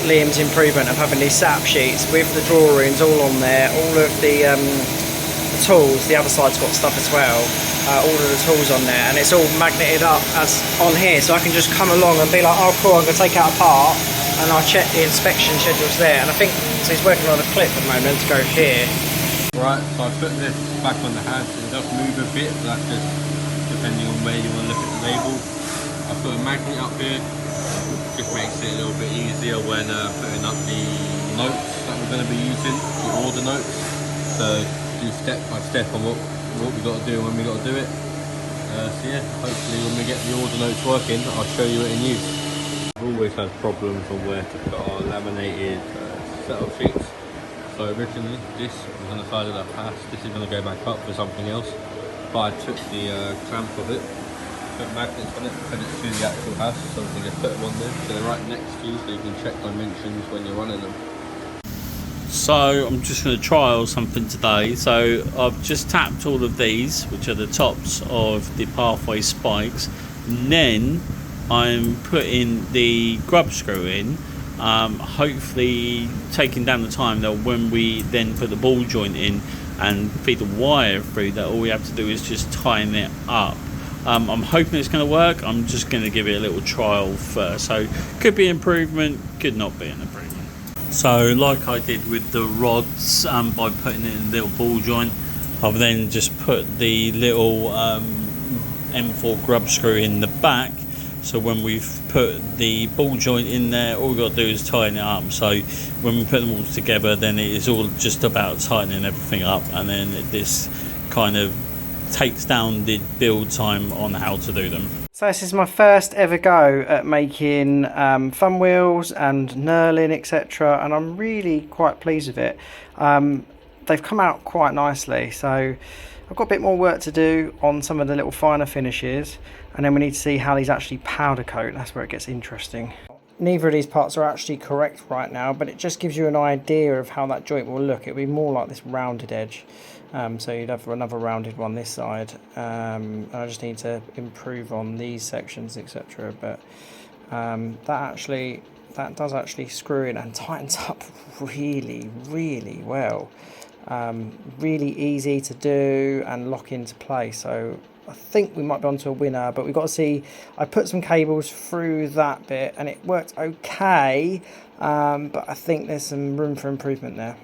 Liam's improvement of having these setup sheets with the drawings all on there, all of the tools. The other side's got stuff as well, all of the tools on there, and it's all magneted up as on here, so I can just come along and be like, oh cool, I'm going to take it apart, and I'll check the inspection schedules there. And I think so he's working on a clip at the moment to go here. Right, so I put this back on the hand, so it does move a bit, but that's just depending on where you want to look at the label. I put a magnet up here, just makes it a little bit easier when putting up the notes that we're going to be using, the order notes. So do step by step on what we got to do and when we got to do it. So yeah, hopefully when we get the order notes working, I'll show you it in use. We've always had problems on where to put our laminated setup sheets. So originally this was on the side of the pass, this is going to go back up for something else. But I took the clamp of it, put magnets on it, put it to the actual house, so we can just put them on there, so they're right next to you, so you can check dimensions when you're running them. So I'm just going to trial something today. So I've just tapped all of these, which are the tops of the pathway spikes, and then I'm putting the grub screw in, hopefully taking down the time that when we then put the ball joint in and feed the wire through, that all we have to do is just tighten it up. I'm hoping it's going to work. I'm just going to give it a little trial first. So could be improvement, could not be an improvement. So like I did with the rods, by putting it in a little ball joint, I've then just put the little M4 grub screw in the back. So when we've put the ball joint in there, all we've got to do is tighten it up. So when we put them all together, then it is all just about tightening everything up, and then this kind of takes down the build time on how to do them. So this is my first ever go at making fun wheels and knurling, etc., and I'm really quite pleased with it. They've come out quite nicely, so I've got a bit more work to do on some of the little finer finishes, and then we need to see how these actually powder coat. That's where it gets interesting. Neither of these parts are actually correct right now, but it just gives you an idea of how that joint will look. It'll be more like this rounded edge. So you'd have another rounded one this side. And I just need to improve on these sections, etc. But that does actually screw in and tightens up really, really well. Really easy to do and lock into place. So I think we might be onto a winner, but we've got to see. I put some cables through that bit and it worked okay, but I think there's some room for improvement there.